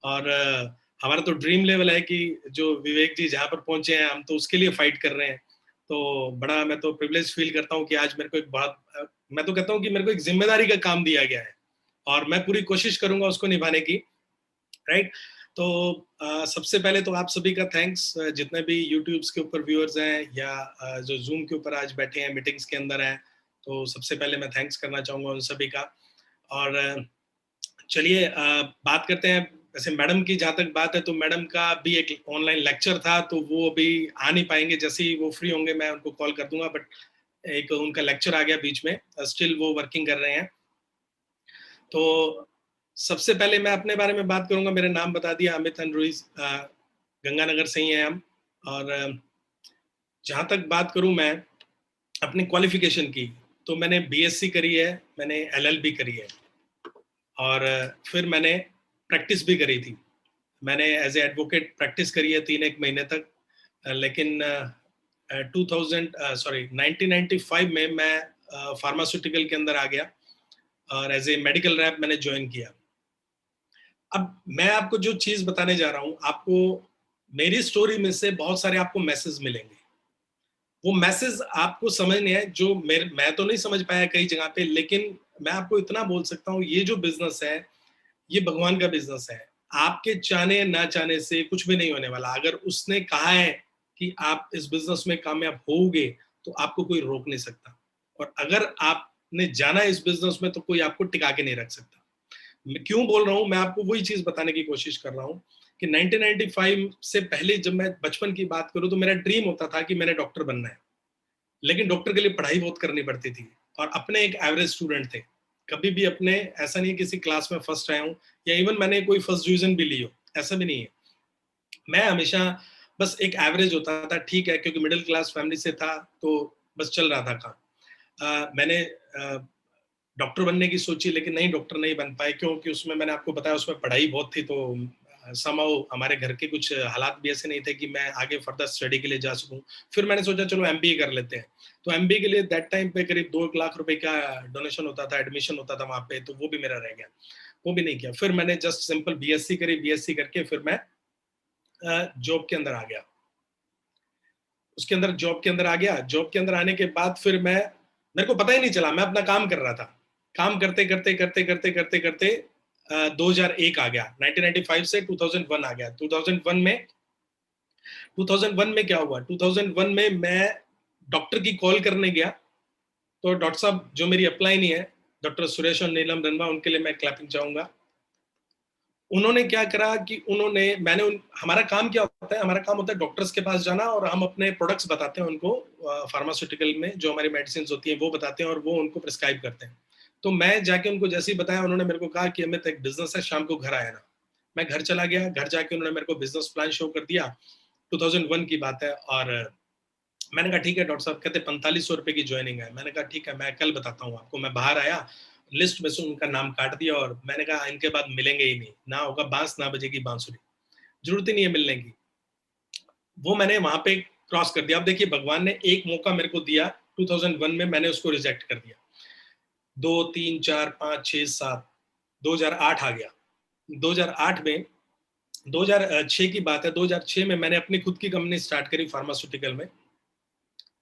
और हमारा तो ड्रीम लेवल है कि जो विवेक जी जहाँ पर पहुंचे हैं, हम तो उसके लिए फाइट कर रहे हैं। तो बड़ा मैं तो प्रिविलेज फील करता हूँ कि आज मेरे को एक बहुत, मैं तो कहता हूँ कि मेरे को एक जिम्मेदारी का काम दिया गया है और मैं पूरी कोशिश करूंगा उसको निभाने की। राइट। तो सबसे पहले तो आप सभी का थैंक्स, जितने भी यूट्यूब्स के ऊपर व्यूअर्स हैं या जो जूम के ऊपर आज बैठे हैं, मीटिंग्स के अंदर हैं, तो सबसे पहले मैं थैंक्स करना चाहूंगा उन सभी का। और चलिए बात करते हैं। वैसे मैडम की जहाँ तक बात है, तो मैडम का भी एक ऑनलाइन लेक्चर था, तो वो अभी आ नहीं पाएंगे। जैसे ही वो फ्री होंगे मैं उनको कॉल कर दूंगा, बट एक उनका लेक्चर आ गया बीच में, स्टिल वो वर्किंग कर रहे हैं। तो सबसे पहले मैं अपने बारे में बात करूंगा। मेरा नाम बता दिया, अमित अनरुइज, गंगानगर से ही हैं हम। और जहाँ तक बात करूं मैं अपनी क्वालिफिकेशन की, तो मैंने बीएससी करी है, मैंने एलएलबी करी है, और फिर मैंने प्रैक्टिस भी करी थी। मैंने एज ए एडवोकेट प्रैक्टिस करी है 3-1 महीने तक। लेकिन 1995 में मैं फार्मास्यूटिकल के अंदर आ गया और एज ए मेडिकल रैप मैंने ज्वाइन किया। अब मैं आपको जो चीज बताने जा रहा हूं, आपको मेरी स्टोरी में से बहुत सारे आपको मैसेज मिलेंगे। वो मैसेज आपको समझने हैं जो मैं तो नहीं समझ पाया कई जगह पे, लेकिन मैं आपको इतना बोल सकता हूँ, ये जो बिजनेस है ये भगवान का बिजनेस है। आपके चाहने ना चाहने से कुछ भी नहीं होने वाला। अगर उसने कहा है कि आप इस बिजनेस में कामयाब होगे, तो आपको कोई रोक नहीं सकता। और अगर आपने जाना इस बिजनेस में, तो कोई आपको टिका के नहीं रख सकता। मैं क्यों बोल रहा हूँ, मैं आपको वही चीज बताने की कोशिश कर रहा हूँ कि 1995 से पहले जब मैं बचपन की बात करूँ, तो मेरा ड्रीम होता था कि मैंने डॉक्टर बनना है। लेकिन डॉक्टर के लिए पढ़ाई बहुत करनी पड़ती थी, और अपने एक एवरेज स्टूडेंट थे। कभी भी अपने ऐसा नहीं किसी क्लास में फर्स्ट आया हूँ, या इवन मैंने कोई फर्स्ट डिवीजन भी ली हो, ऐसा भी नहीं है। मैं हमेशा बस एक एवरेज होता था, ठीक है, क्योंकि मिडिल क्लास फैमिली से था, तो बस चल रहा था काम। मैंने डॉक्टर बनने की सोची, लेकिन नहीं, डॉक्टर नहीं बन पाए, क्योंकि उसमें मैंने आपको बताया उसमें पढ़ाई बहुत थी। तो समाओ हमारे घर के कुछ हालात भी ऐसे नहीं थे कि मैं आगे फर्दर स्टडी के लिए जा सकूं। फिर मैंने सोचा चलो एमबीए कर लेते हैं। तो एमबीए के लिए दैट टाइम पे करीब 2 लाख रुपए का डोनेशन होता था, एडमिशन होता था वहां पे, तो वो भी मेरा रह गया, वो भी नहीं किया। फिर मैंने जस्ट सिंपल बीएससी करी, बीएससी करके फिर मैं जॉब के अंदर आ गया। उसके अंदर जॉब के अंदर आ गया। जॉब के अंदर आने के बाद फिर मेरे को पता ही नहीं चला, मैं अपना काम कर रहा था। काम करते करते करते करते करते करते 2001 आ गया। 1995 से 2001 आ गया। 2001 में क्या हुआ, 2001 में मैं डॉक्टर की कॉल करने गया। तो डॉक्टर साहब जो मेरी अप्लाई नहीं है, डॉक्टर सुरेश और नीलम रनवा, उनके लिए मैं क्लैपिंग चाहूंगा। उन्होंने क्या करा कि हमारा काम क्या होता है, हमारा काम होता है डॉक्टर्स के पास जाना, और हम अपने प्रोडक्ट्स बताते हैं उनको, फार्मास्यूटिकल में जो हमारी मेडिसिन होती हैं वो बताते हैं, और वो उनको प्रिस्क्राइब करते हैं। तो मैं जाके उनको जैसे ही बताया, उन्होंने मेरे को कहा कि अमित एक बिजनेस है, शाम को घर आया ना। मैं घर चला गया। घर जाके उन्होंने मेरे को बिजनेस प्लान शो कर दिया। 2001 की बात है। और मैंने कहा ठीक है डॉक्टर साहब। कहते 4500 रुपए की ज्वाइनिंग है। मैंने कहा ठीक है, मैं कल बताता हूँ आपको। मैं बाहर आया, लिस्ट में से उनका नाम काट दिया, और मैंने कहा इनके बाद मिलेंगे ही नहीं, ना होगा बांस ना बजेगी बांसुरी, जरूरत ही नहीं है मिलने की। वो मैंने वहां पे क्रॉस कर दिया। अब देखिए, भगवान ने एक मौका मेरे को दिया। 2001 में मैंने उसको रिजेक्ट कर दिया। 2, 3, 4, 5, 6, 7, 2008 आ गया। 2008 में, 2006 की बात है, 2006 में मैंने अपनी खुद की कंपनी स्टार्ट करी फार्मास्यूटिकल में।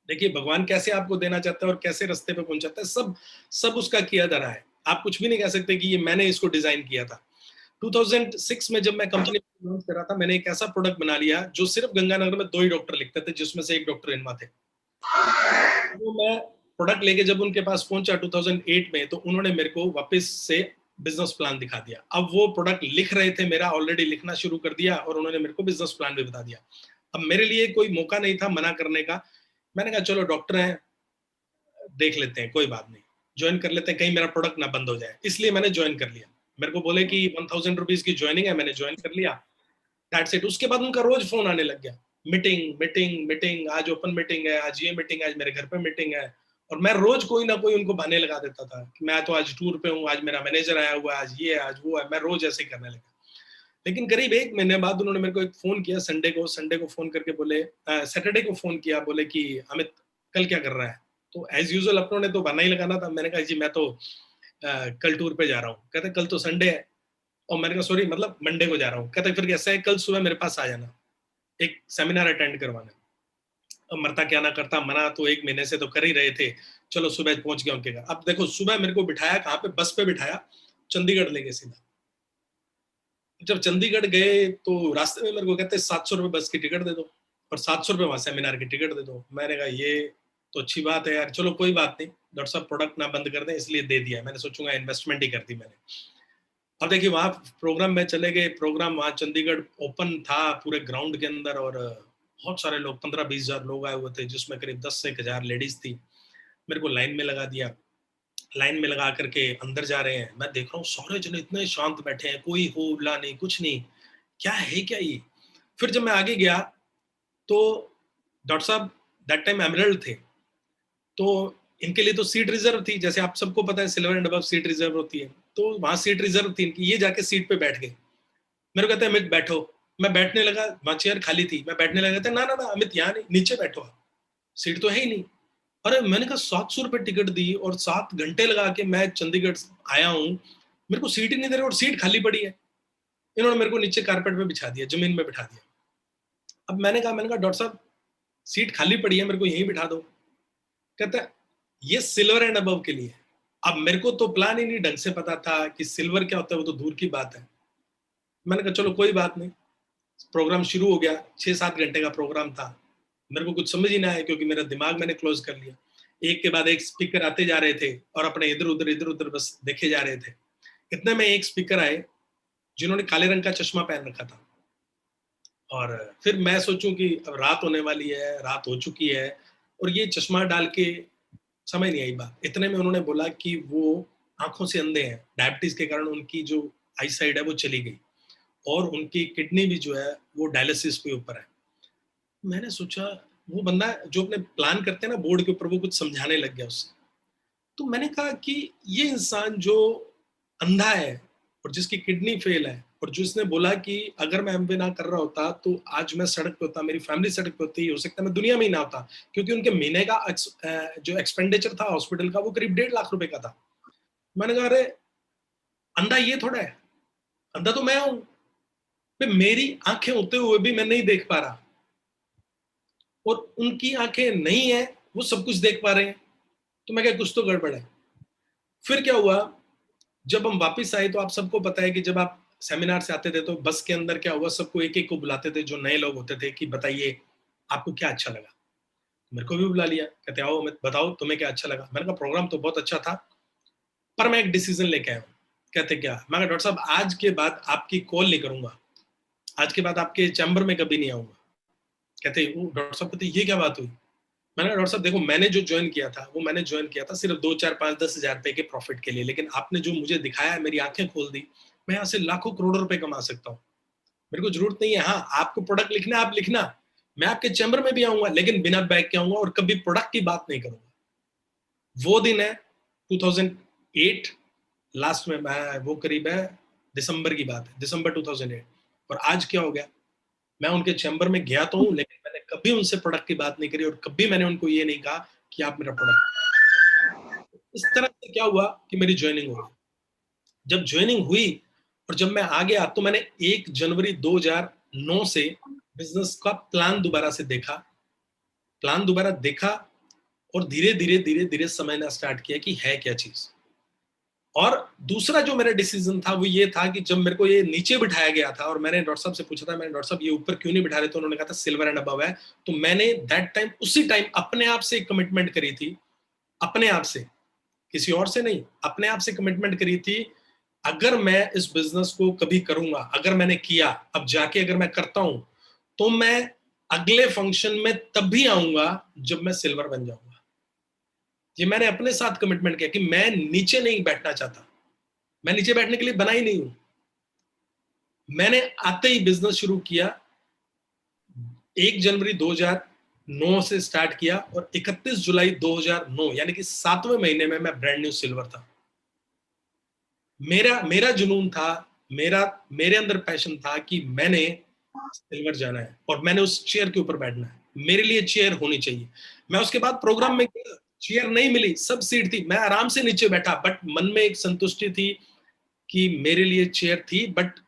देखिए भगवान कैसे आपको देना चाहता है और कैसे रास्ते पे पहुंचाता है, सब सब उसका किया धरा है। आप कुछ भी नहीं कह सकते कि ये मैंने इसको डिजाइन किया था। 2006 में जब मैं कंपनी लॉन्च कर रहा था, मैंने एक ऐसा प्रोडक्ट बना लिया जो सिर्फ गंगानगर में 2 ही डॉक्टर लिखते थे, जिसमें से एक डॉक्टर इनवा थे। वो मैं प्रोडक्ट लेके जब उनके पास पहुंचा 2008 में, तो उन्होंने मेरे को वापस से बिजनेस प्लान दिखा दिया। अब वो प्रोडक्ट लिख रहे थे, मेरा ऑलरेडी लिखना शुरू कर दिया, और उन्होंने मेरे को बिजनेस प्लान भी बता दिया। अब मेरे लिए कोई मौका नहीं था मना करने का। मैंने कहा चलो डॉक्टर हैं, देख लेते हैं, कोई बात नहीं, ज्वाइन कर लेते हैं, कहीं मेरा प्रोडक्ट ना बंद हो जाए। इसलिए मैंने ज्वाइन कर लिया। मेरे को बोले कि 1000 रुपीज की ज्वाइनिंग है, मैंने ज्वाइन कर लिया। That's it. उसके बाद उनका रोज फोन आने लग गया, मीटिंग मीटिंग मीटिंग, आज ओपन मीटिंग है, आज ये मीटिंग है, आज मेरे घर पे मीटिंग है। और मैं रोज कोई ना कोई उनको बहाने लगा देता था कि मैं तो आज टूर पे हूँ, आज मेरा मैनेजर आया हुआ है, आज ये है, आज वो है। मैं रोज ऐसे ही करने लगा। लेकिन करीब 1 महीने बाद उन्होंने मेरे को एक फोन किया, संडे को फोन करके बोले, सैटरडे को फोन किया, बोले कि अमित कल क्या कर रहा है। तो एज यूजुअल अपनों ने तो बहाना ही लगाना था। मैंने कहा जी मैं तो कल टूर पे जा रहा हूँ। कहते कल तो संडे है। और मैंने कहा सॉरी, मतलब मंडे को जा रहा हूँ। कहते फिर कैसा है, कल सुबह मेरे पास आ जाना, एक सेमिनार अटेंड करवाना। अब मरता क्या ना करता, मना तो 1 महीने से तो कर ही रहे थे। चलो सुबह पहुंच गया उनके घर। अब देखो सुबह मेरे को बिठाया कहाँ पे, बस पे बिठाया, चंडीगढ़ लेके सीधा। जब चंडीगढ़ गए तो रास्ते में मेरे को कहते 700 रुपये बस की टिकट दे दो और 700 रुपये वहां सेमिनार की टिकट दे दो। मैंने कहा ये तो अच्छी बात है यार, चलो कोई बात नहीं, डॉक्टर साहब प्रोडक्ट ना बंद कर दें इसलिए दे दिया। मैंने सोचूंगा इन्वेस्टमेंट ही कर दी मैंने। अब देखिए वहां प्रोग्राम में चले गए, प्रोग्राम वहां चंडीगढ़ ओपन था पूरे ग्राउंड के अंदर, और बहुत सारे लोग, 15-20 हजार लोग आए हुए थे, जिसमें करीब 10 से 1 हजार लेडीज थी। मेरे को लाइन में लगा दिया, लाइन में लगा करके अंदर जा रहे हैं। मैं देख रहा हूँ सारे जन इतने शांत बैठे हैं, कोई हो उल्ला नहीं, कुछ नहीं, क्या है क्या ये। फिर जब मैं आगे गया तो डॉक्टर साहब दैट टाइम एमरल्ड थे, तो इनके लिए तो सीट रिजर्व थी, जैसे आप सबको पता है silver and above seat reserve होती है, तो वहां सीट रिजर्व थी इनकी। ये जाके सीट पे बैठ गए। मेरे को कहते हैं अमित बैठो। मैं बैठने लगा, वहां चेयर खाली थी, मैं बैठने लगा, ना ना ना अमित यहाँ नहीं, नीचे बैठो आप, सीट तो है ही नहीं। अरे मैंने कहा 700 रुपये टिकट दी और 7 घंटे लगा के मैं चंडीगढ़ आया हूँ, मेरे को सीट ही नहीं दे रहे और सीट खाली पड़ी है। इन्होंने मेरे को नीचे कारपेट पे बिछा दिया, जमीन में बिठा दिया। अब मैंने कहा डॉक्टर साहब सीट खाली पड़ी है, मेरे को यहीं बिठा दो। कहता है ये सिल्वर एंड अबव के लिए। अब मेरे को तो प्लान ही नहीं ढंग से पता था कि सिल्वर क्या होता है, वो तो दूर की बात है। मैंने कहा चलो कोई बात नहीं। प्रोग्राम शुरू हो गया, 6-7 घंटे का प्रोग्राम था। मेरे को कुछ समझ ही ना आया क्योंकि मेरा दिमाग मैंने क्लोज कर लिया। एक के बाद एक स्पीकर आते जा रहे थे और अपने इधर उधर बस देखे जा रहे थे। इतने में एक स्पीकर आए जिन्होंने काले रंग का चश्मा पहन रखा था। और फिर मैं सोचूं कि अब रात होने वाली है, रात हो चुकी है, और ये चश्मा डाल के समझ नहीं आई बात। इतने में उन्होंने बोला कि वो आंखों से अंधे हैं, डायबिटीज के कारण उनकी जो आई साइड है वो चली गई, और उनकी किडनी भी जो है वो डायलिसिस के ऊपर है। मैंने सोचा वो बंदा जो अपने प्लान करते हैं ना बोर्ड के ऊपर, वो कुछ समझाने लग गया उससे। तो मैंने कहा कि ये इंसान जो अंधा है और जिसकी किडनी फेल है, और जिसने बोला कि अगर मैं एमबीए ना कर रहा होता तो आज मैं सड़क पे होता, मेरी फैमिली सड़क पे होती, हो सकता है मैं दुनिया में ही ना होता, क्योंकि उनके महीने का जो एक्सपेंडिचर था हॉस्पिटल का वो करीब 1.5 लाख रुपए का था। मैंने कहा अरे अंधा ये थोड़ा है, अंधा तो मैं हूं, मेरी आंखें होते हुए भी मैं नहीं देख पा रहा, और उनकी आंखें नहीं है, वो सब कुछ देख पा रहे हैं। तो मैं क्या, कुछ तो गड़बड़ है। फिर क्या हुआ, जब हम वापस आए तो आप सबको पता है कि जब आप सेमिनार से आते थे तो बस के अंदर क्या हुआ, सबको एक एक को बुलाते थे जो नए लोग होते थे कि बताइए आपको क्या अच्छा लगा। मेरे को भी बुला लिया, कहते आओ मैं बताओ तुम्हें क्या अच्छा लगा। मैंने कहा प्रोग्राम तो बहुत अच्छा था, पर मैं एक डिसीजन लेके आया हूँ। कहते क्या, मैं कहा डॉक्टर साहब आज के बाद आपकी कॉल नहीं करूंगा, आज के बाद आपके चैम्बर में कभी नहीं आऊंगा। कहते वो डॉक्टर साहब, कहते ये क्या बात हुई। मैंने कहा डॉक्टर साहब देखो, मैंने जो ज्वाइन किया था वो मैंने ज्वाइन किया था सिर्फ 2, 4, 5, 10 हजार रुपए के प्रॉफिट के लिए, लेकिन आपने जो मुझे दिखाया है, मेरी आंखें खोल दी, मैं यहाँ से लाखों करोड़ों रुपए कमा सकता हूँ। मेरे को जरूरत नहीं है, हाँ आपको प्रोडक्ट लिखना है आप लिखना, मैं आपके चैम्बर में भी आऊंगा लेकिन बिना बैग के आऊंगा और कभी प्रोडक्ट की बात नहीं करूंगा। वो दिन है 2008 लास्ट में, मैं वो करीब है दिसंबर की बात है, दिसंबर 2008। और आज क्या हो गया, मैं उनके चैम्बर में गया तो हूँ लेकिन मैंने कभी उनसे प्रोडक्ट की बात नहीं करी, और कभी मैंने उनको ये नहीं कहा कि आप मेरा प्रोडक्ट। इस तरह से क्या हुआ कि मेरी ज्वाइनिंग हो गई। जब ज्वाइनिंग हुई और जब मैं आ गया तो मैंने 1 जनवरी 2009 से बिजनेस का प्लान दोबारा से देखा, प्लान दोबारा देखा, और धीरे धीरे धीरे धीरे समझना स्टार्ट किया कि है क्या चीज। और दूसरा जो मेरा डिसीजन था वो ये था कि जब मेरे को ये नीचे बिठाया गया था और मैंने डॉक्टर साहब से पूछा था, मैंने डॉक्टर साहब ये ऊपर क्यों नहीं बिठा रहे, तो उन्होंने कहा था सिल्वर एंड अबव है। तो मैंने दैट टाइम उसी टाइम अपने आप से कमिटमेंट करी थी, अपने आप से, किसी और से नहीं, अपने आप से कमिटमेंट करी थी, अगर मैं इस बिजनेस को कभी करूंगा, अगर मैंने किया, अब जाके अगर मैं करता हूं, तो मैं अगले फंक्शन में तब भी आऊंगा जब मैं सिल्वर बन जाऊंगा। ये मैंने अपने साथ कमिटमेंट किया कि मैं नीचे नहीं बैठना चाहता, मैं नीचे बैठने के लिए बना ही नहीं हूं। मैंने आते ही बिजनेस शुरू किया, 1 जनवरी 2009 से स्टार्ट किया, और 31 जुलाई 2009 यानी कि 7वें महीने में मैं ब्रांड न्यू सिल्वर था। मेरा मेरा जुनून था, मेरा मेरे अंदर पैशन था कि मैंने सिल्वर जाना है और मैंने उस चेयर के ऊपर बैठना है, मेरे लिए चेयर होनी चाहिए। मैं उसके बाद प्रोग्राम में गया, चेयर नहीं मिली, सब सीट थी, मैं आराम से नीचे बैठा, बट मन में एक संतुष्टि थी कि मेरे लिए चेयर थी, बट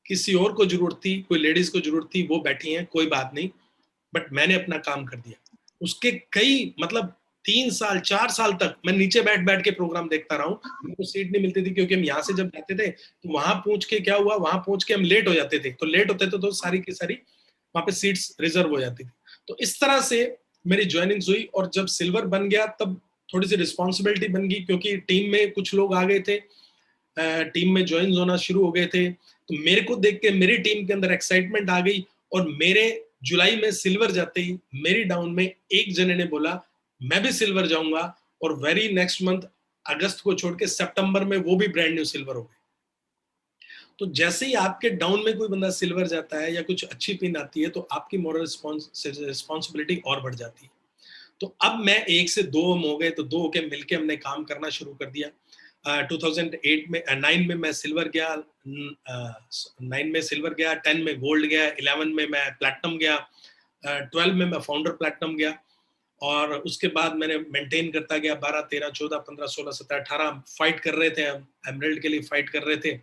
किसी और को जरूरत थी, कोई लेडीज को जरूरत थी, वो बैठी हैं, कोई बात नहीं, बट मैंने अपना काम कर दिया। उसके कई मतलब 3 साल 4 साल तक मैं नीचे बैठ बैठ के प्रोग्राम देखता रहा हूँ। मेरे को सीट नहीं मिलती थी, क्योंकि हम यहाँ से जब जाते थे तो वहां पहुंच के क्या हुआ, वहां पहुंच के हम लेट हो जाते थे, तो लेट होते थे तो सारी की सारी वहां पे सीट्स रिजर्व हो जाती थी। तो इस तरह से मेरी ज्वाइनिंग हुई, और जब सिल्वर बन गया तब थोड़ी सी रिस्पॉन्सिबिलिटी बन गई, क्योंकि टीम में कुछ लोग आ गए थे, टीम में ज्वाइन होना शुरू हो गए थे। तो मेरे को देख के मेरी टीम के अंदर एक्साइटमेंट आ गई, और मेरे जुलाई में सिल्वर जाते ही मेरी डाउन में एक जने ने बोला मैं भी सिल्वर जाऊंगा, और वेरी नेक्स्ट मंथ अगस्त को छोड़ के सितंबर में वो भी ब्रांड न्यू सिल्वर हो गए। तो जैसे ही आपके डाउन में कोई बंदा सिल्वर जाता है या कुछ अच्छी पिन आती है, तो आपकी मॉरल रिस्पॉन्सिबिलिटी और बढ़ जाती है। तो अब मैं 1 से 2 हम हो गए, तो 2 होके मिलके हमने काम करना शुरू कर दिया। 2008 में 9 में मैं सिल्वर गया, 9 में सिल्वर गया, 10 में गोल्ड गया, 11 में मैं प्लैटिनम गया, 12 में मैं फाउंडर प्लैटिनम गया, और उसके बाद मैंने मेंटेन करता गया। 12, 13, 14, 15, 16, 17, 18 फाइट कर रहे थे, हम एमरल्ड के लिए फाइट कर रहे थे,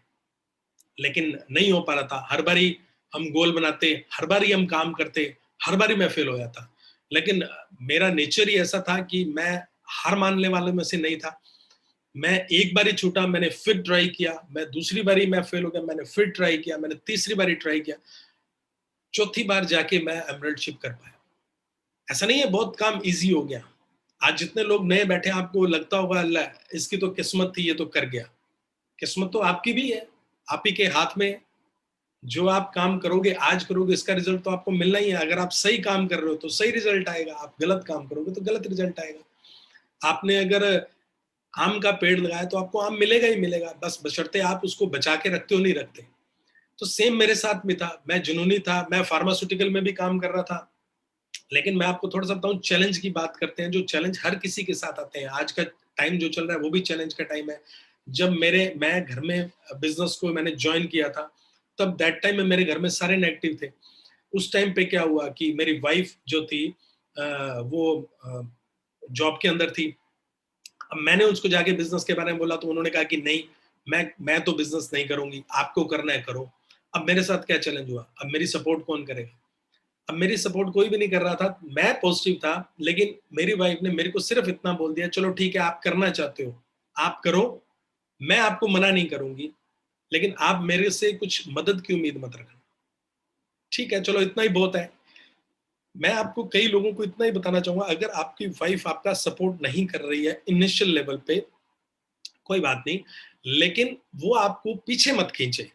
लेकिन नहीं हो पा रहा था। हर बारी हम गोल बनाते, हर बारी हम काम करते, हर बारी मैं फेल हो जाता। लेकिन मेरा नेचर ही ऐसा था कि मैं हार मानने वालों में से नहीं था। मैं एक बारी छूटा, मैंने फिर ट्राई किया, मैं दूसरी बारी मैं फेल हो गया, मैंने फिर ट्राई किया, मैंने तीसरी बारी ट्राई किया, चौथी बार जाके मैं एमरल्डशिप कर पाया। ऐसा नहीं है बहुत काम इजी हो गया। आज जितने लोग नए बैठे हैं, आपको लगता होगा अल्लाह इसकी तो किस्मत थी, ये तो कर गया। किस्मत तो आपकी भी है, आप ही के हाथ में है। जो आप काम करोगे, आज करोगे, इसका रिजल्ट तो आपको मिलना ही है। अगर आप सही काम कर रहे हो तो सही रिजल्ट आएगा, आप गलत काम करोगे तो गलत रिजल्ट आएगा। आपने अगर आम का पेड़ लगाया तो आपको आम मिलेगा ही मिलेगा, बस बशर्ते आप उसको बचा के रखते हो नहीं रखते। तो सेम मेरे साथ भी था, मैं जुनूनी था, मैं फार्मास्यूटिकल में भी काम कर रहा था। लेकिन मैं आपको थोड़ा सा बताऊं, चैलेंज की बात करते हैं, जो चैलेंज हर किसी के साथ आते हैं। आज का टाइम जो चल रहा है वो भी चैलेंज का टाइम है। जब मैं घर में बिजनेस को मैंने ज्वाइन किया था, तब दैट टाइम में मेरे घर में सारे नेगेटिव थे। उस टाइम पे क्या हुआ कि मेरी वाइफ जो थी, वो जॉब के अंदर थी। अब मैंने उसको जाके बिजनेस के बारे में बोला, तो उन्होंने कहा कि नहीं, मैं तो बिजनेस नहीं करूंगी, आपको करना है करो। अब मेरे साथ क्या चैलेंज हुआ, अब मेरी सपोर्ट कौन करेगा? अब मेरी सपोर्ट कोई भी नहीं कर रहा था, मैं पॉजिटिव था, लेकिन मेरी वाइफ ने मेरे को सिर्फ इतना बोल दिया, चलो ठीक है, आप करना चाहते हो आप करो, मैं आपको मना नहीं करूंगी, लेकिन आप मेरे से कुछ मदद की उम्मीद मत रखना। ठीक है, चलो इतना ही बहुत है। मैं आपको कई लोगों को इतना ही बताना चाहूंगा, अगर आपकी वाइफ आपका सपोर्ट नहीं कर रही है इनिशियल लेवल पे, कोई बात नहीं, लेकिन वो आपको पीछे मत खींचे।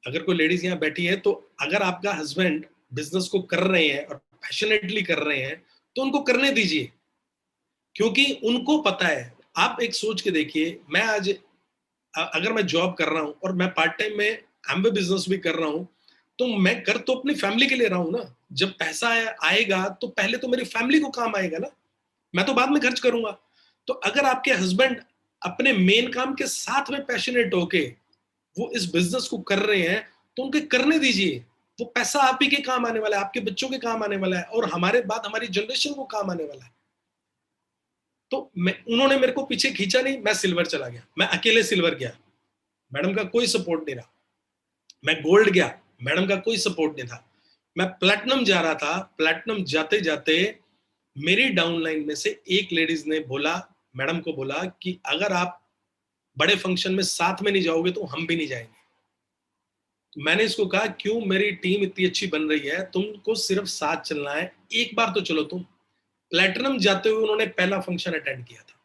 अगर कोई लेडीज यहाँ बैठी है, तो अगर आपका हस्बैंड बिजनेस को कर रहे हैं और पैशनेटली कर रहे हैं, तो उनको करने दीजिए, क्योंकि उनको पता है। आप एक सोच के देखिए, मैं आज अगर मैं जॉब कर रहा हूं और मैं पार्ट टाइम में एमबे बिजनेस भी कर रहा हूं, तो मैं कर तो अपनी फैमिली के लिए रहा हूं ना। जब पैसा आएगा तो पहले तो मेरी फैमिली को काम आएगा ना, मैं तो बाद में खर्च करूंगा। तो अगर आपके हस्बैंड अपने मेन काम के साथ में पैशनेट होके वो इस बिजनेस को कर रहे हैं, तो उनके करने दीजिए। वो पैसा आप ही के काम आने वाला है, आपके बच्चों के काम आने वाला है, और हमारे बाद हमारी जनरेशन को काम आने वाला है। तो मैं उन्होंने मेरे को पीछे खींचा नहीं, मैं सिल्वर चला गया, मैं अकेले सिल्वर गया, मैडम का कोई सपोर्ट नहीं रहा। मैं गोल्ड गया, मैडम का कोई सपोर्ट नहीं था। मैं प्लैटिनम जा रहा था, प्लैटिनम जाते जाते मेरी डाउनलाइन में से एक लेडीज ने बोला, मैडम को बोला कि अगर आप बड़े फंक्शन में साथ में नहीं जाओगे तो हम भी नहीं जाएंगे। तो मैंने इसको कहा, क्यों, मेरी टीम इतनी अच्छी बन रही है, तुमको सिर्फ साथ चलना है, एक बार तो चलो तुम। प्लेटिनम जाते हुए उन्होंने पहला फंक्शन अटेंड किया था,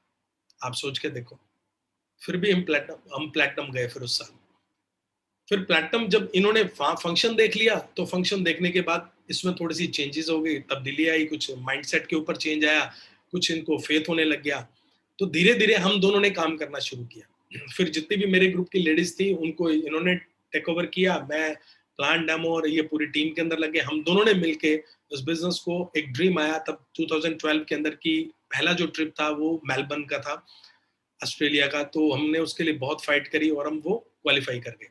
आप सोच के देखो। फिर भी हम प्लेटिनम गए फिर उस साल। फिर प्लेटिनम जब इन्होंने फंक्शन देख लिया, तो फंक्शन देखने के बाद इसमें थोड़ी सी चेंजेस हो गई, तब्दीली आई, कुछ माइंडसेट के ऊपर चेंज आया, कुछ इनको फेथ होने लग गया। तो धीरे धीरे हम दोनों ने काम करना शुरू किया। फिर जितनी भी मेरे ग्रुप की लेडीज थी, उनको इन्होंने टेक ओवर किया, मैं प्लान डेमो और ये पूरी टीम के अंदर लगे। हम दोनों ने मिलके उस बिजनेस को, एक ड्रीम आया तब 2012 के अंदर की, पहला जो ट्रिप था वो मेलबर्न का था, ऑस्ट्रेलिया का। तो हमने उसके लिए बहुत फाइट करी और हम वो क्वालिफाई कर गए।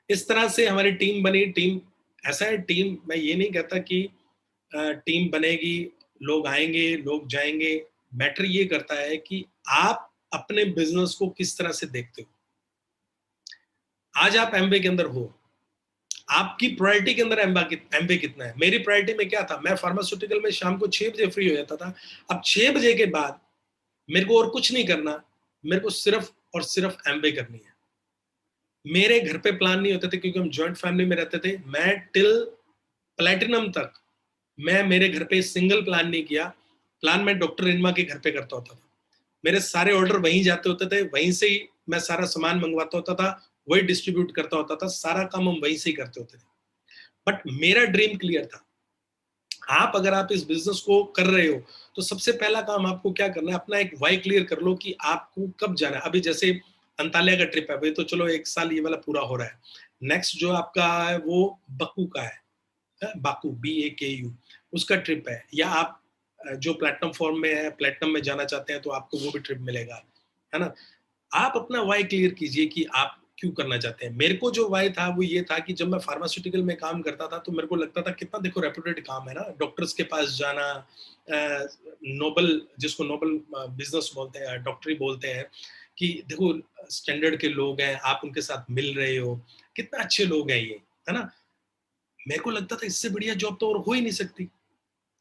इस तरह से हमारी टीम बनी। टीम ऐसा है, टीम मैं ये नहीं कहता कि टीम बनेगी, लोग आएंगे लोग जाएंगे। मैटर ये करता है कि आप अपने बिजनेस को किस तरह से देखते हो। आज आप एमबे के अंदर हो, आपकी प्रायोरिटी के अंदर एमबे कितना है। मेरी प्रायोरिटी में क्या था, मैं फार्मास्यूटिकल में शाम को 6 बजे फ्री हो जाता था। अब 6 बजे के बाद मेरे को और कुछ नहीं करना, मेरे को सिर्फ और सिर्फ एमबे करनी है। मेरे घर पे प्लान नहीं होते थे क्योंकि हम जॉइंट फैमिली में रहते थे। मैं टिल प्लैटिनम तक मैं मेरे घर पे सिंगल प्लान नहीं किया। प्लान मैं डॉक्टर इनमा के घर पे करता होता था। मेरे सारे ऑर्डर वहीं जाते होते थे, वहीं से ही मैं सारा सामान मंगवाता होता था, वही डिस्ट्रीब्यूट करता होता था, सारा काम हम वहीं से ही करते होते थे। बट मेरा ड्रीम क्लियर था। आप अगर आप इस बिजनेस को कर रहे हो तो सबसे पहला काम आपको क्या करना है, अपना एक वाई क्लियर कर लो कि आपको कब जाना है। अभी जैसे अंतालिया का ट्रिप है, भाई तो चलो 1 साल ये वाला पूरा हो रहा है। नेक्स्ट जो आपका है वो बकू का है, बाकू BAKU, उसका ट्रिप है। या आप जो प्लेटिनम फॉर्म में है, प्लेटिनम में जाना चाहते हैं तो आपको वो भी ट्रिप मिलेगा, है ना। आप अपना वाई क्लियर कीजिए कि आप क्यों करना चाहते हैं। मेरे को जो वाई था वो ये था कि जब मैं फार्मास्यूटिकल में काम करता था तो मेरे को लगता था कितना देखो रेपुटेड काम है ना, डॉक्टर्स के पास जाना, नोबल, जिसको नोबल बिजनेस बोलते हैं, डॉक्टरी बोलते हैं, कि देखो स्टैंडर्ड के लोग हैं, आप उनके साथ मिल रहे हो, कितना अच्छे लोग हैं ये, है ना। मेरे को लगता था इससे बढ़िया जॉब तो और हो ही नहीं सकती,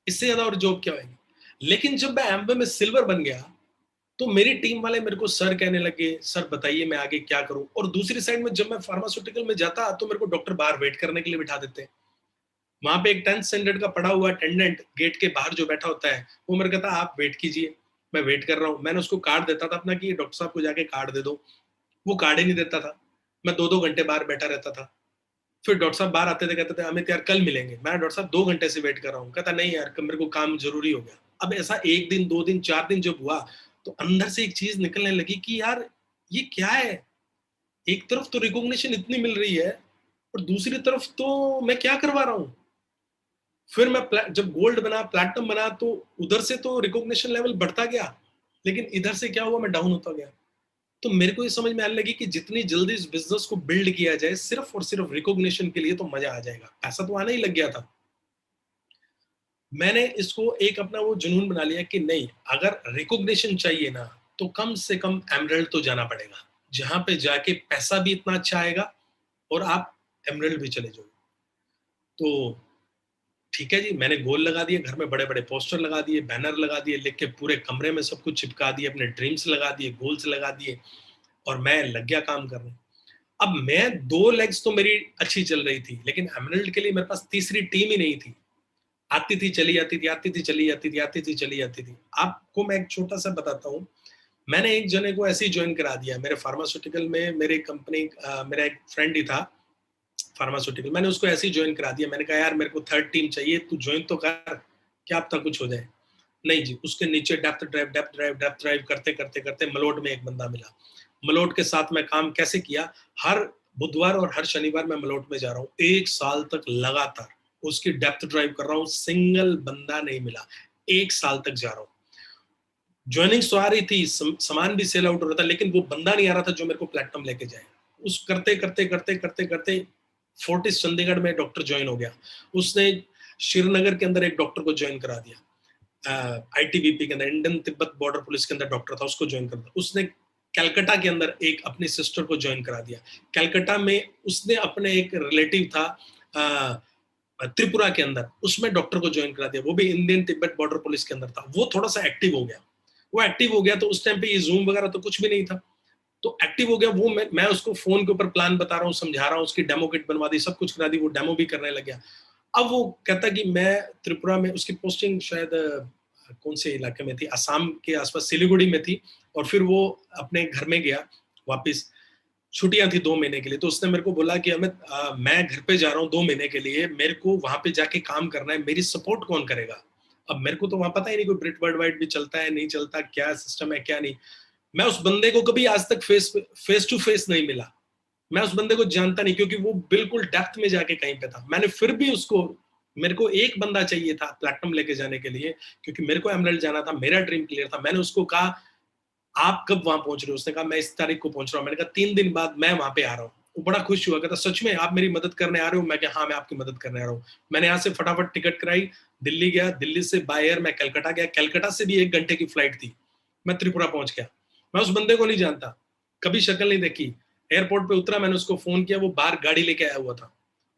इससे ज्यादा और जॉब क्या होगी। लेकिन जब मैं एम्बे में सिल्वर बन गया तो मेरी टीम वाले मेरे को सर कहने लगे, सर बताइए मैं आगे क्या करूं। और दूसरी साइड में जब मैं फार्मास्यूटिकल में जाता तो मेरे को डॉक्टर बाहर वेट करने के लिए बिठा देते हैं। वहां पे एक 10th स्टैंडर्ड का पढ़ा हुआ अटेंडेंट गेट के बाहर जो बैठा होता है, वो मेरे कहता आप वेट कीजिए, मैं वेट कर रहा हूँ। मैंने उसको कार्ड देता था अपना कि डॉक्टर साहब को जाके कार्ड दे दो, वो कार्ड ही नहीं देता था। मैं 2-2 घंटे बाहर बैठा रहता था। फिर डॉक्टर साहब बाहर आते थे, कहते थे अमित यार कल मिलेंगे। मैं डॉक्टर साहब 2 घंटे से वेट कर रहा हूँ। कहता नहीं यार मेरे को काम जरूरी हो गया। अब ऐसा 1 दिन 2 दिन 4 दिन जब हुआ तो अंदर से एक चीज निकलने लगी कि यार ये क्या है। एक तरफ तो रिकॉग्निशन इतनी मिल रही है और दूसरी तरफ तो मैं क्या करवा रहा हूँ। फिर मैं जब गोल्ड बना, प्लैटिनम बना, तो उधर से तो रिकॉग्निशन लेवल बढ़ता गया, लेकिन इधर से क्या हुआ, मैं डाउन होता गया। तो मेरे को ये समझ में आने लगी कि जितनी जल्दी इस बिजनेस को बिल्ड किया जाए सिर्फ और सिर्फ रिकॉग्निशन के लिए तो मजा आ जाएगा, पैसा तो आने ही लग गया था। मैंने इसको एक अपना वो जुनून बना लिया कि नहीं, अगर रिकॉग्निशन चाहिए ना तो कम से कम एमरल्ड तो जाना पड़ेगा, जहां पे जाके पैसा भी इतना अच्छा आएगा और आप एमरल्ड भी चले जाओगे। तो ठीक है जी, मैंने गोल लगा दिए, घर में बड़े बड़े पोस्टर लगा दिए, बैनर लगा दिए, लिख के पूरे कमरे में सब कुछ चिपका दिए, अपने ड्रीम्स लगा दिए, गोल्स लगा दिए, और मैं लग गया काम करने। अब मैं 2 लेग्स तो मेरी अच्छी चल रही थी, लेकिन एमरल्ड के लिए मेरे पास तीसरी टीम ही नहीं थी। आती थी चली जाती थी, आती थी चली जाती थी, आती थी चली जाती थी। आपको मैं एक छोटा सा बताता हूँ। मैंने एक जने को ऐसे ही ज्वाइन करा दिया मेरे फार्मास्यूटिकल में, मेरे कंपनी, मेरा एक फ्रेंड ही था फार्मास्यूटिकल, मैंने उसको ऐसे ही ज्वाइन करा दिया। मैंने कहा यार मेरे को थर्ड टीम चाहिए, तू ज्वाइन तो कर, क्या अब तक कुछ हो जाए। नहीं जी, उसके नीचे डेप्थ ड्राइव करते करते करते मलोट में एक बंदा मिला। मलोट के साथ मैं काम कैसे किया, हर बुधवार और हर शनिवार मैं मलोट में जा रहा हूँ, 1 साल तक लगातार उसकी डेप्थ ड्राइव कर रहा हूँ, सिंगल बंदा नहीं मिला, 1 साल तक जा रहा हूँ। ज्वाइनिंग तो आ रही थी, सामान भी सेल आउट हो रहा था, लेकिन वो बंदा नहीं आ रहा था जो मेरे को प्लेटिनम लेके जाए। उस करते करते करते करते करते फोर्टिस चंडीगढ़ में डॉक्टर ज्वाइन हो गया। उसने श्रीनगर के अंदर एक डॉक्टर को ज्वाइन करा दिया, ITBP के अंदर, इंडियन तिब्बत बॉर्डर पुलिस के अंदर डॉक्टर था, उसको ज्वाइन कर दिया। उसने कलकत्ता के अंदर एक अपनी सिस्टर को ज्वाइन करा दिया। कलकत्ता में उसने अपने एक रिलेटिव था त्रिपुरा के अंदर, उसमें डॉक्टर को ज्वाइन करा दिया, वो भी इंडियन तिब्बत बॉर्डर पुलिस के अंदर था। वो थोड़ा सा एक्टिव हो गया, वो एक्टिव हो गया तो उस टाइम पे ये जूम वगैरह तो कुछ भी नहीं था, तो एक्टिव हो गया वो। मैं उसको फोन के ऊपर प्लान बता रहा हूँ, समझा रहा हूँ, उसकी डेमो किट बनवा दी, सब कुछ करा दी, वो डेमो भी करने लग गया। अब वो कहता कि मैं त्रिपुरा में, उसकी पोस्टिंग शायद कौन से इलाके में थी, असम के आसपास सिलीगुड़ी में थी, और फिर वो अपने घर में गया वापस। छुट्टियां थी 2 महीने के लिए, तो उसने मेरे को बोला कि अमित मैं घर पे जा रहा हूँ 2 महीने के लिए, मेरे को वहां पे जाके काम करना है, मेरी सपोर्ट कौन करेगा। अब मेरे को तो वहां पता ही नहीं कोई ब्रिट वर्ल्ड वाइड भी चलता है नहीं चलता, क्या सिस्टम है क्या नहीं। मैं उस बंदे को कभी आज तक फेस टू फेस नहीं मिला, मैं उस बंदे को जानता नहीं, क्योंकि वो बिल्कुल डेप्थ में जाके कहीं पे था। मैंने फिर भी उसको, मेरे को एक बंदा चाहिए था प्लेटिनम लेके जाने के लिए, क्योंकि मेरे को एमरल्ड जाना था, मेरा ड्रीम क्लियर था। मैंने उसको कहा आप कब वहां पहुंच रहे हो, उसने कहा मैं इस तारीख को पहुंच रहा हूँ। मैंने कहा 3 दिन बाद मैं वहां पे आ रहा हूँ। वो बड़ा खुश हुआ, कहता सच में आप मेरी मदद करने आ रहे हो। मैं क्या, हाँ मैं आपकी मदद करने आ रहा हूँ। मैंने यहाँ से फटाफट टिकट कराई, दिल्ली गया, दिल्ली से बाय एयर मैं कलकत्ता गया, कलकत्ता से भी 1 घंटे की फ्लाइट थी, मैं त्रिपुरा पहुंच गया। मैं उस बंदे को नहीं जानता, कभी शक्ल नहीं देखी, एयरपोर्ट पे उतरा, मैंने उसको फ़ोन किया, वो बाहर गाड़ी लेके आया हुआ था।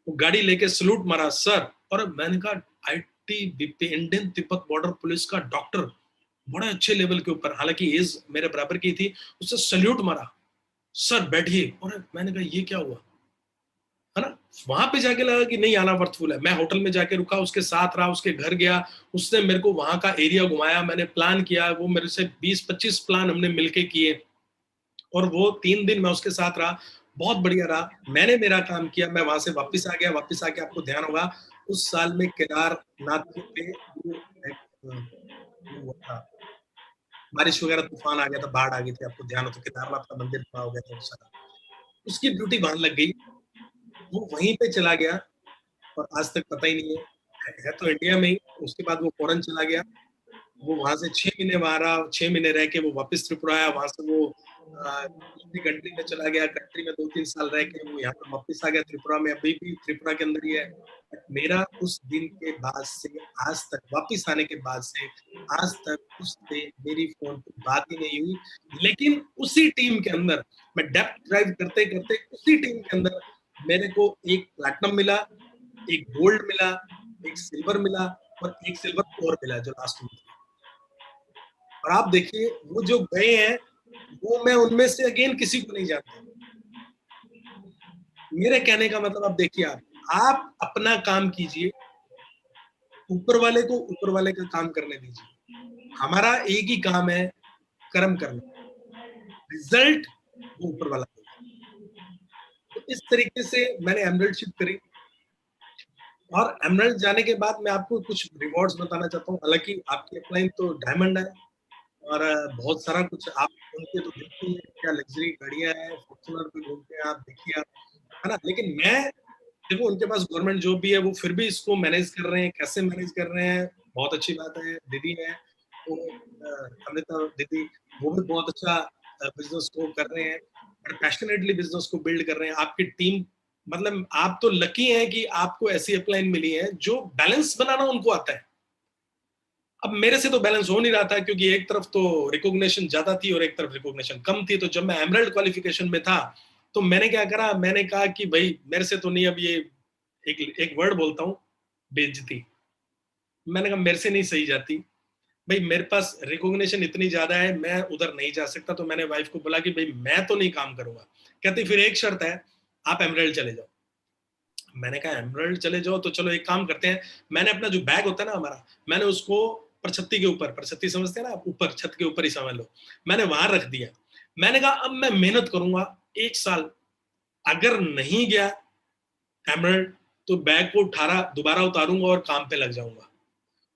वो गाड़ी लेके सैल्यूट मारा, सर। और मैंने कहा ITBP, Indian Tibet border police का डॉक्टर, बड़े अच्छे लेवल के ऊपर, हालाँकि एज मेरे बराबर की थी, उससे सैल्यूट मारा, सर बैठिए। और मैंने कहा ये क्या हुआ? है ना? वहाँ पे जाके लगा कि नहीं, आना वर्थफुल है। मैं होटल में जाके रुका, उसके साथ रहा, उसके घर गया, उसने मेरे को वहाँ का एरिया घुमाया, मैंने प्लान किया, वो मेरे से 20-25 प्लान हमने मिलके किए और वो 3 दिन मैं उसके साथ रहा, बहुत बढ़िया रहा। मैंने मेरा काम किया, मैं वहाँ से वापस आ गया, वापस आके आपको ध्यान होगा, उस साल में केदारनाथ पे वो एक वो हुआ था, बारिश वगैरह, तूफान आ गया था, बाढ़ आ गई थी, आपको ध्यान हो तो केदारनाथ का मंदिर पूरा हो गया था उस साल। उसकी ड्यूटी वहाँ लग गई, वो वहीं पे चला गया और आज तक पता ही नहीं है। है तो इंडिया में ही, उसके बाद वो फ़ॉरेन चला गया। वो वहाँ से 6 महीने वहाँ रहा, 6 महीने रह के वो वापस त्रिपुरा आया, वहाँ से वो दूसरी कंट्री में चला गया, कंट्री में 2-3 साल रह के वो यहाँ पे वापस आ गया त्रिपुरा में, अभी भी त्रिपुरा के अंदर ही है। बट मेरा उस दिन के बाद से आज तक, वापस आने के बाद से आज तक उससे मेरी फ़ोन पे बात ही नहीं हुई। लेकिन उसी टीम के अंदर मैं डेप्थ ड्राइव करते-करते उसी टीम के अंदर मेरे को एक प्लैटिनम मिला, एक गोल्ड मिला, एक सिल्वर मिला और एक सिल्वर और मिला जो लास्ट में था। और आप देखिए वो जो गए हैं, वो मैं उनमें से अगेन किसी को नहीं जानता। मेरे कहने का मतलब अब देखिए आप अपना काम कीजिए, ऊपर वाले को ऊपर वाले का काम करने दीजिए। हमारा एक ही काम है, कर्म करना, रिज़ल्ट वो ऊपर वाला देगा। तो इस तरीके से मैंने एमराल्डशिप करी और एमराल्ड जाने के बाद मैं आपको कुछ रिवॉर्ड्स बताना चाहता हूँ। हालाँकि आपकी अपलाइन तो डायमंड है और बहुत सारा कुछ आप उनके तो देखते ही हैं, क्या लग्ज़री गाड़ियाँ हैं, फॉर्च्यूनर पे घूमते हैं आप, देखिए आप, है ना? लेकिन मैं देखो उनके पास गवर्नमेंट जॉब भी है, वो फिर भी इसको मैनेज कर रहे हैं, कैसे मैनेज कर रहे हैं, बहुत अच्छी बात है। दीदी हैं, वो अमृता दीदी, वो भी बहुत अच्छा बिज़नेस को कर रहे हैं और पैशनेटली बिज़नेस को बिल्ड कर रहे हैं। आपकी टीम, मतलब आप तो लकी हैं कि आपको ऐसी अपलाइन मिली है, जो बैलेंस बनाना उनको आता है। अब मेरे से तो बैलेंस हो नहीं रहा था क्योंकि एक तरफ तो रिकॉग्निशन ज़्यादा थी और एक तरफ रिकॉग्निशन कम थी। तो जब मैं एमराल्ड क्वालिफिकेशन में था, तो मैंने क्या करा, मैंने कहा कि भई मेरे से तो नहीं, अब ये एक एक वर्ड बोलता हूँ, बेइज्जती। मैंने कहा मेरे से नहीं सही जाती। भई मेरे पास रिकॉग्निशन इतनी ज़्यादा है, मैं उधर नहीं जा सकता। तो मैंने वाइफ को बोला कि भई मैं तो नहीं काम करूँगा। कहती फिर एक शर्त है, आप एमराल्ड चले जाओ। मैंने कहा एमराल्ड चले जाओ तो चलो एक काम करते हैं। मैंने अपना जो बैग होता है ना हमारा, मैंने उसको परछत्ती के ऊपर, परछत्ती समझते हैं ना आप, ऊपर छत के ऊपर ही समझ लो, मैंने वहां रख दिया। मैंने कहा अब मैं मेहनत करूंगा 1 साल, अगर नहीं गया एमराल्ड तो बैग को उठारा दोबारा उतारूंगा और काम पे लग जाऊंगा,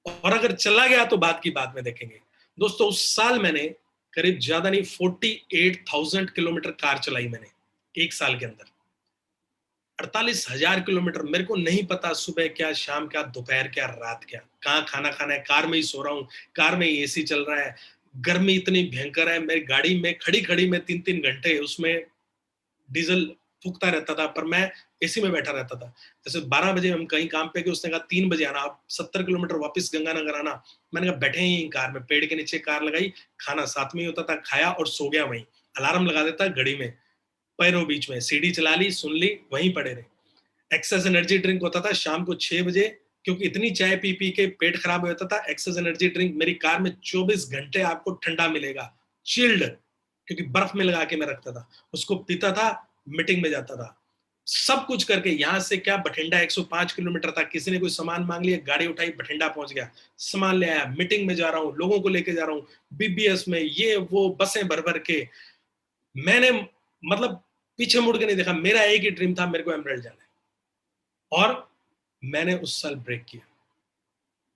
और अगर चला गया तो बात की बात में देखेंगे। दोस्तों उस साल मैंने करीब ज्यादा नहीं 48,000 किलोमीटर कार चलाई मैंने 1 साल के अंदर। 48,000 किलोमीटर, मेरे को नहीं पता सुबह क्या, शाम क्या, दोपहर क्या, रात क्या, कहाँ खाना खाना है, कार में ही सो रहा हूँ, कार में ही एसी चल रहा है, गर्मी इतनी भयंकर है, मेरी गाड़ी में खड़ी खड़ी में 3-3 घंटे उसमें डीजल फूकता रहता था, पर मैं एसी में बैठा रहता था। जैसे 12 बजे हम कहीं काम पे गए, उसने कहा 3 बजे आना, आप 70 किलोमीटर वापस गंगानगर आना। मैंने कहा बैठे ही कार में, पेड़ के नीचे कार लगाई, खाना साथ में ही होता था, खाया और सो गया वहीं। अलार्म लगा देता घड़ी में, पैरों बीच में सीडी चला ली, सुन ली, वहीं पड़े रहे। एक्सेस एनर्जी ड्रिंक होता था शाम को 6 बजे, क्योंकि इतनी चाय पी पी के पेट खराब हो जाता था। एक्सेस एनर्जी ड्रिंक मेरी कार में 24 घंटे आपको ठंडा मिलेगा, चिल्ड, क्योंकि बर्फ में लगा के मैं रखता था, उसको पीता था, मीटिंग में जाता था। सब कुछ करके यहाँ से क्या, बठिंडा 105 किलोमीटर था, किसी ने कोई सामान मांग लिया, गाड़ी उठाई, बठिंडा पहुंच गया, सामान ले आया, मीटिंग में जा रहा हूँ, लोगों को लेके जा रहा हूँ, बीबीएस में ये वो बसें भर भर के। मैंने मतलब पीछे मुड़ के नहीं देखा, मेरा एक ही ड्रीम था, मेरे को एमराल्ड जाना है। और मैंने उस साल ब्रेक किया।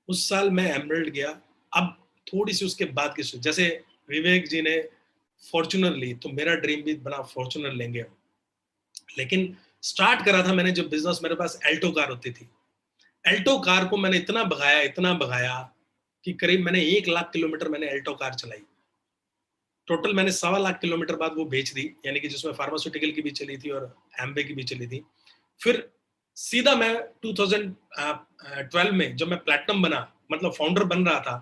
उस साल मैं एमराल्ड गया। अब थोड़ी-सी उसके बाद की जैसे विवेक जी ने फॉर्च्यूनर ली, तो मेरा ड्रीम भी बना फॉर्च्यूनर लेंगे हम। लेकिन स्टार्ट करा था मैंने जब बिज़नेस, मेरे पास अल्टो कार होती थी। अल्टो कार को मैंने इतना भगाया कि करीब मैंने 1 लाख किलोमीटर मैंने अल्टो कार चलाई। टोटल मैंने सवा लाख किलोमीटर बाद वो बेच दी, यानी कि जिसमें फार्मास्यूटिकल की भी चली थी और एम्वे की भी चली थी। फिर सीधा मैं 2012 में जब मैं प्लैटिनम बना, मतलब फाउंडर बन रहा था,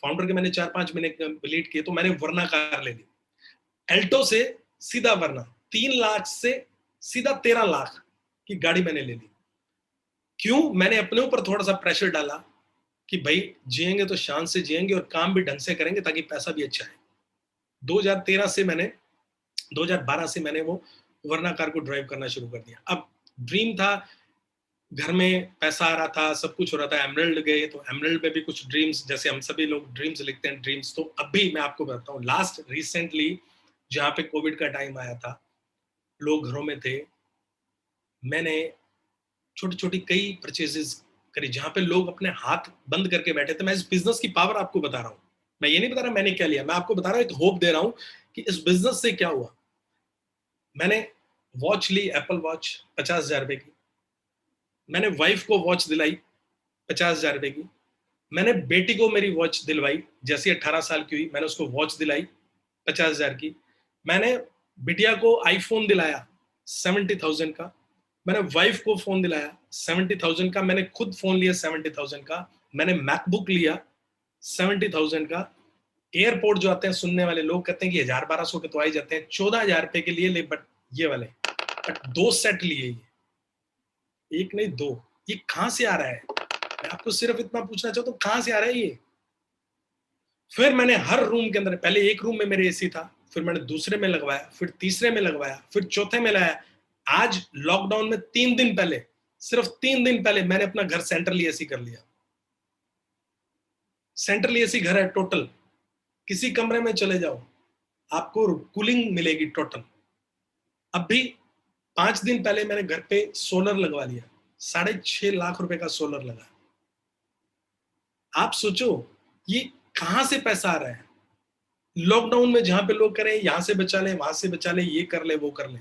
फाउंडर के मैंने 4-5 महीने कंप्लीट किए, तो मैंने वर्ना कार ले ली। अल्टो से सीधा वर्ना। 3 लाख से सीधा 13 लाख की गाड़ी मैंने ले ली। क्यों? मैंने अपने ऊपर थोड़ा-सा प्रेशर डाला कि भाई जिएंगे तो शान से जिएंगे और काम भी ढंग से करेंगे ताकि पैसा भी अच्छा आए। 2013 से मैंने 2012 से मैंने वो वर्ना कार को ड्राइव करना शुरू कर दिया। अब ड्रीम था, घर में पैसा आ रहा था, सब कुछ हो रहा था। एमराल्ड गए तो एमराल्ड में भी कुछ ड्रीम्स, जैसे हम सभी लोग ड्रीम्स लिखते हैं ड्रीम्स, तो अभी मैं आपको बताता हूँ लास्ट रिसेंटली जहाँ पे कोविड का टाइम आया था, लोग घरों में थे, मैंने छोटी-छोटी कई परचेजेस करी जहाँ पे लोग अपने हाथ बंद करके बैठे थे। मैं इस बिज़नेस की पावर आपको बता रहा हूँ। मैं ये नहीं बता रहा मैंने क्या लिया, मैं आपको बता रहा हूँ, एक होप दे रहा हूँ कि इस बिज़नेस से क्या हुआ। मैंने वॉच ली, एप्पल वॉच 50,000 रुपए की। मैंने वाइफ को वॉच दिलाई 50,000 रुपए की। मैंने बेटी को मेरी वॉच दिलवाई, जैसे 18 साल की हुई मैंने उसको वॉच दिलाई 50,000 की। मैंने बिटिया को आईफ़ोन दिलाया 70,000 का। मैंने वाइफ को फ़ोन दिलाया 70,000 का। मैंने खुद फ़ोन लिया 70,000 का। मैंने मैकबुक लिया 70,000 का। एयरपोर्ट जो आते हैं सुनने वाले लोग कहते हैं कि 1000-1200 के तो आ ही जाते हैं। 14,000 रुपए के लिए ले, बट ये वाले, बट 2 सेट लिए ये। 1 नहीं 2। ये कहाँ से आ रहा है? मैं आपको सिर्फ इतना पूछना चाहता हूँ, कहाँ से आ रहा है ये? फिर मैंने हर रूम के अंदर, पहले एक रूम में मेरे एसी था, फिर मैंने दूसरे में लगवाया, फिर तीसरे में लगवाया, फिर चौथे में लाया। आज लॉकडाउन में 3 दिन पहले, सिर्फ 3 दिन पहले मैंने अपना घर सेंट्रल एसी कर लिया। सेंट्रल एसी घर है टोटल। किसी कमरे में चले जाओ, आपको कूलिंग मिलेगी टोटल। अभी 5 दिन पहले मैंने घर पे सोलर लगवा लिया। 6.5 लाख रुपए का सोलर लगा। आप सोचो ये कहां से पैसा आ रहा है? लॉकडाउन में जहां पे लोग कह रहे हैं यहां से बचा लें, वहां से बचा लें, ये कर ले, वो कर ले।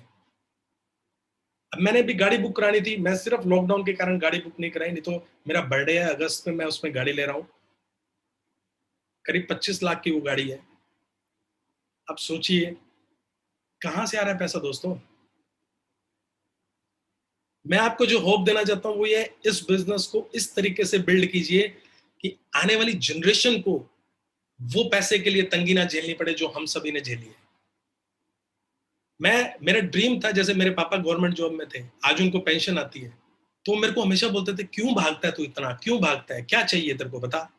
अब मैंने भी गाड़ी बुक करानी थी, मैं सिर्फ लॉकडाउन के कारण गाड़ी बुक नहीं कराई, नहीं तो मेरा बर्थडे है अगस्त में, मैं उसमें गाड़ी ले रहा हूँ। करीब 25 लाख की वो गाड़ी है। अब सोचिए कहां से आ रहा है पैसा दोस्तों। मैं आपको जो होप देना चाहता हूं वो ये, इस बिजनेस को इस तरीके से बिल्ड कीजिए कि आने वाली जनरेशन को वो पैसे के लिए तंगी ना झेलनी पड़े जो हम सभी ने झेली है। मेरा ड्रीम था, जैसे मेरे पापा गवर्नमेंट जॉब में थे, आज उनको पेंशन आती है, तो मेरे को हमेशा बोलते थे क्यों भागता है तू इतना, क्यों भागता है, क्या चाहिए तेरे को बता।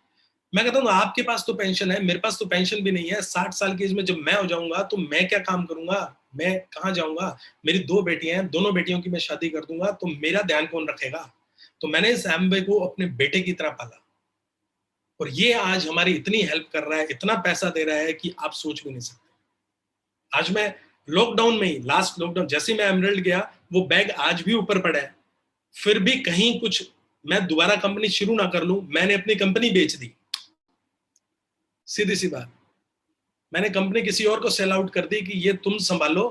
मैं कहता हूँ आपके पास तो पेंशन है, मेरे पास तो पेंशन भी नहीं है। 60 साल की एज में जब मैं हो जाऊंगा तो मैं क्या काम करूंगा, मैं कहाँ जाऊंगा। मेरी 2 बेटियां हैं, दोनों बेटियों की मैं शादी कर दूंगा तो मेरा ध्यान कौन रखेगा। तो मैंने इस एम्बे को अपने बेटे की तरह पाला और ये आज हमारी इतनी हेल्प कर रहा है, इतना पैसा दे रहा है कि आप सोच भी नहीं सकते। आज मैं लॉकडाउन में ही, लास्ट लॉकडाउन जैसे मैं एमराल्ड गया, वो बैग आज भी ऊपर पड़ा है। फिर भी कहीं कुछ मैं दोबारा कंपनी शुरू ना कर लूं, मैंने अपनी कंपनी बेच दी। सीधी सी बात, मैंने कंपनी किसी और को सेल आउट कर दी कि ये तुम संभालो,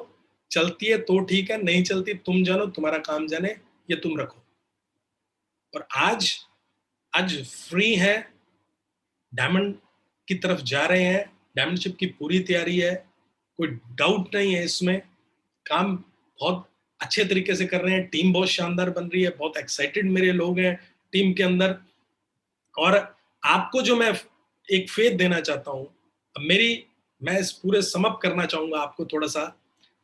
चलती है तो ठीक है, नहीं चलती तुम जानो, तुम्हारा काम जाने, ये तुम रखो। और आज आज फ्री है, डायमंड की तरफ जा रहे हैं, डायमंडशिप की पूरी तैयारी है, कोई डाउट नहीं है इसमें। काम बहुत अच्छे तरीके से कर रहे हैं, टीम बहुत शानदार बन रही है, बहुत एक्साइटेड मेरे लोग हैं टीम के अंदर। और आपको जो मैं एक फेथ देना चाहता हूँ, मेरी, मैं इस पूरे समअप करना चाहूंगा आपको थोड़ा सा।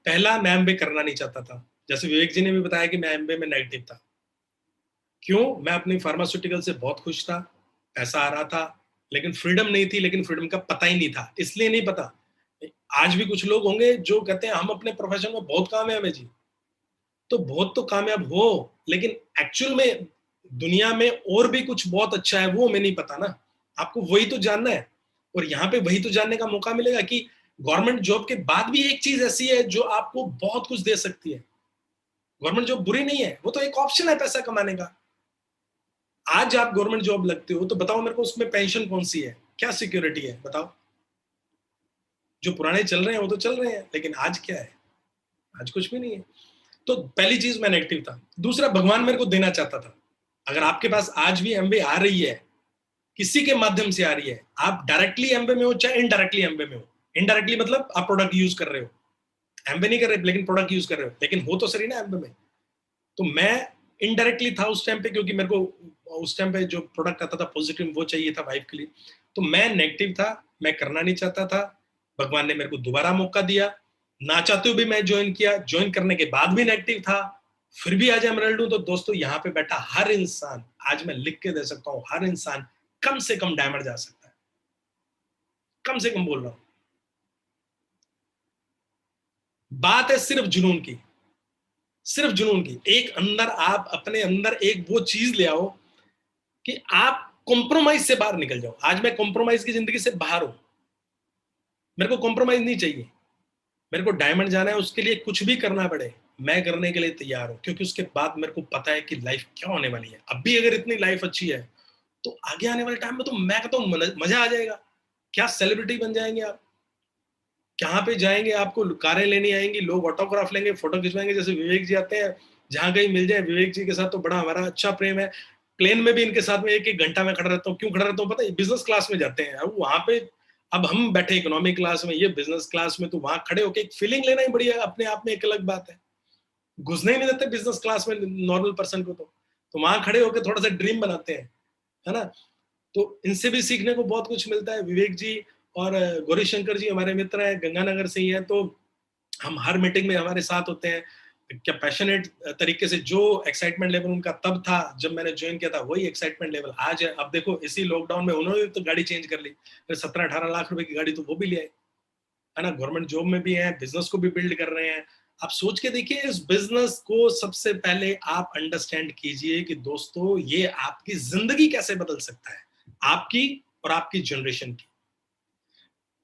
पहला मैं एमबीए करना नहीं चाहता था, जैसे विवेक जी ने भी बताया कि मैं एमबीए में नेगेटिव था। क्यों? मैं अपनी फार्मास्यूटिकल से बहुत खुश था, पैसा आ रहा था, लेकिन फ्रीडम नहीं थी, लेकिन फ्रीडम का पता ही नहीं था, इसलिए नहीं पता। आज भी कुछ लोग होंगे जो कहते हैं हम अपने प्रोफेशन में बहुत कामयाब है जी, तो बहुत तो कामयाब हो, लेकिन एक्चुअल में दुनिया में और भी कुछ बहुत अच्छा है, वो हमें नहीं पता ना। आपको वही तो जानना है, और यहाँ पे वही तो जानने का मौका मिलेगा कि गवर्नमेंट जॉब के बाद भी एक चीज ऐसी है जो आपको बहुत कुछ दे सकती है। गवर्नमेंट जॉब बुरी नहीं है, वो तो एक ऑप्शन है पैसा कमाने का। आज आप गवर्नमेंट जॉब लगते हो तो बताओ मेरे को उसमें पेंशन कौन सी है, क्या सिक्योरिटी है बताओ। जो पुराने चल रहे हैं वो तो चल रहे हैं, लेकिन आज क्या है? आज कुछ भी नहीं है। तो पहली चीज मैं नेगेटिव था। दूसरा, भगवान मेरे को देना चाहता था। अगर आपके पास आज भी एमबीए आ रही है, किसी के माध्यम से आ रही है, आप डायरेक्टली एमबीए में हो चाहे इनडायरेक्टली एमबीए में हो, इनडायरेक्टली मतलब आप प्रोडक्ट यूज कर रहे हो, एमबीए नहीं कर रहे लेकिन प्रोडक्ट यूज कर रहे हो, लेकिन हो तो सही ना एमबीए में। तो मैं इनडायरेक्टली था उस टाइम पे, क्योंकि मेरे को उस टाइम पे जो प्रोडक्ट आता था पॉजिटिव वो चाहिए था वाइफ के लिए। तो मैं नेगेटिव था, मैं करना नहीं चाहता था। भगवान ने मेरे को दोबारा मौका दिया, ना चाहते हुए भी मैं ज्वाइन किया, ज्वाइन करने के बाद भी नेगेटिव था, फिर भी आज एमराल्ड हूं। तो दोस्तों यहाँ पे बैठा हर इंसान, आज मैं लिख के दे सकता हूँ, हर इंसान कम से कम डायमंड जा सकता है, कम से कम बोल रहा हूं। बात है सिर्फ जुनून की, सिर्फ जुनून की। एक अंदर आप अपने अंदर एक वो चीज ले आओ कि आप कॉम्प्रोमाइज से बाहर निकल जाओ। आज मैं कॉम्प्रोमाइज की जिंदगी से बाहर हूं, मेरे को कॉम्प्रोमाइज नहीं चाहिए, मेरे को डायमंड जाना है, उसके लिए कुछ भी करना पड़े मैं करने के लिए तैयार हूं, क्योंकि उसके बाद मेरे को पता है कि लाइफ क्या होने वाली है। अब भी अगर इतनी लाइफ अच्छी है तो आगे आने वाले टाइम में तो मैं कहता हूँ मजा आ जाएगा। क्या सेलिब्रिटी बन जाएंगे आप, कहाँ पे जाएंगे, आपको कारें लेनी आएंगी, लोग ऑटोग्राफ लेंगे, फोटो खिंचवाएंगे, जैसे विवेक जी आते हैं, जहां कहीं मिल जाए विवेक जी के साथ तो बड़ा हमारा अच्छा प्रेम है। प्लेन में भी इनके साथ में एक एक घंटा में खड़ा रहता हूँ। क्यों खड़ा रहता हूँ पता है, बिजनेस क्लास में जाते हैं, अब वहां पे, अब हम बैठे इकोनॉमी क्लास में, ये बिजनेस क्लास में, तो वहां खड़े होकर एक फीलिंग लेना ही बढ़िया अपने आप में एक अलग बात है। घुसने ही नहीं देते बिजनेस क्लास में नॉर्मल पर्सन को, तो वहां खड़े होकर थोड़ा सा ड्रीम बनाते हैं, है ना। तो इनसे भी सीखने को बहुत कुछ मिलता है। विवेक जी और गौरी शंकर जी हमारे मित्र हैं, गंगानगर से ही हैं, तो हम हर मीटिंग में हमारे साथ होते हैं। क्या पैशनेट तरीके से, जो एक्साइटमेंट लेवल उनका तब था जब मैंने ज्वाइन किया था, वही एक्साइटमेंट लेवल आज है। अब देखो इसी लॉकडाउन में उन्होंने तो गाड़ी चेंज कर ली, फिर 17-18 लाख रुपए की गाड़ी तो वो भी ले आए, है ना। गवर्नमेंट जॉब में भी है, बिजनेस को भी बिल्ड कर रहे हैं। आप सोच के देखिए, इस बिजनेस को सबसे पहले आप अंडरस्टैंड कीजिए कि दोस्तों ये आपकी जिंदगी कैसे बदल सकता है, आपकी और आपकी जनरेशन की।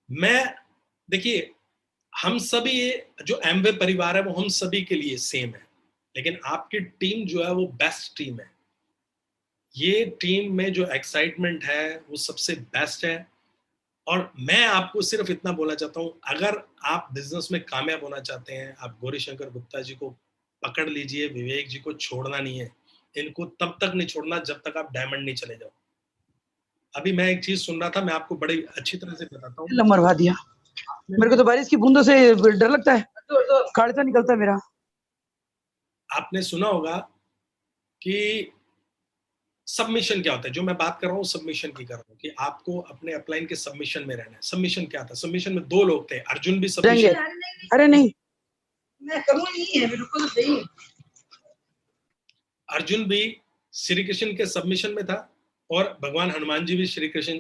मैं, देखिए, हम सभी जो एमवे परिवार है वो हम सभी के लिए सेम है, लेकिन आपकी टीम जो है वो बेस्ट टीम है। ये टीम में जो एक्साइटमेंट है वो सबसे बेस्ट है। और मैं आपको सिर्फ इतना बोलना चाहता हूं, अगर आप बिजनेस में कामयाब होना चाहते हैं, आप गौरीशंकर गुप्ता जी को पकड़ लीजिए, विवेक जी को छोड़ना नहीं है। इनको तब तक नहीं छोड़ना जब तक आप डायमंड नहीं चले जाओ। अभी मैं एक चीज सुन रहा था, मैं आपको बड़ी अच्छी तरह से बताता हूँ। मरवा दिया मेरे को तो, बारिश की बूंदों से डर लगता है, काढ़ता निकलता है मेरा। आपने सुना होगा कि सबमिशन क्या होता है, जो मैं बात कर रहा हूँ सबमिशन की कर रहा हूँ, कि आपको अपने अपलाइन के सबमिशन में रहना है। सबमिशन क्या था, सबमिशन में दो लोग थे, अर्जुन भी सबमिशन, अरे नहीं मैं करूँ नहीं है, मेरे को तो सही। अर्जुन भी श्री कृष्ण के सबमिशन में था, और भगवान हनुमान जी भी श्री कृष्ण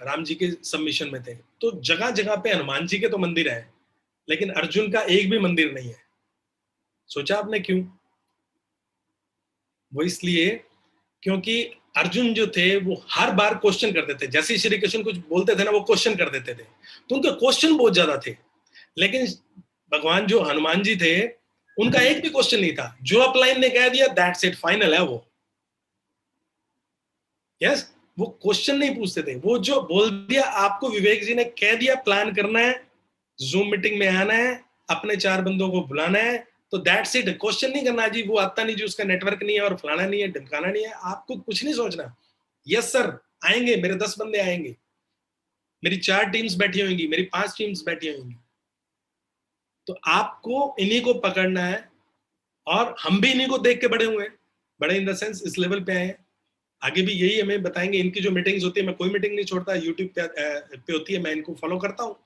राम जी के सबमिशन में थे। तो जगह जगह पे हनुमान जी के तो मंदिर है, लेकिन अर्जुन का एक भी मंदिर नहीं है। सोचा आपने क्यों? वो इसलिए क्योंकि अर्जुन जो थे वो हर बार क्वेश्चन करते थे, जैसे ही श्री कृष्ण कुछ बोलते थे ना, वो क्वेश्चन कर देते थे, तो उनके क्वेश्चन बहुत ज्यादा थे। लेकिन भगवान जो हनुमान जी थे, उनका एक भी क्वेश्चन नहीं था। जो अपलाइन ने कह दिया दैट्स इट, फाइनल है वो। यस, वो क्वेश्चन नहीं पूछते थे, वो जो बोल दिया आपको, विवेक जी ने कह दिया प्लान करना है, जूम मीटिंग में आना है, अपने 4 बंदों को बुलाना है, तो दैट्स इट। क्वेश्चन नहीं करना जी वो आता नहीं, जी उसका नेटवर्क नहीं है, और फलाना नहीं है, ढमकाना नहीं है, आपको कुछ नहीं सोचना। यस सर, आएंगे, मेरे 10 बंदे आएंगे, मेरी 4 टीम्स बैठी होंगी, मेरी 5 टीम्स बैठी होंगी। तो आपको इन्हीं को पकड़ना है, और हम भी इन्हीं को देख के बड़े हुए हैं, बड़े इन द सेंस इस लेवल पे आए हैं। आगे भी यही हमें बताएंगे। इनकी जो मीटिंग्स होती है, मैं कोई मीटिंग नहीं छोड़ता, यूट्यूब पे होती है, मैं इनको फॉलो करता हूँ।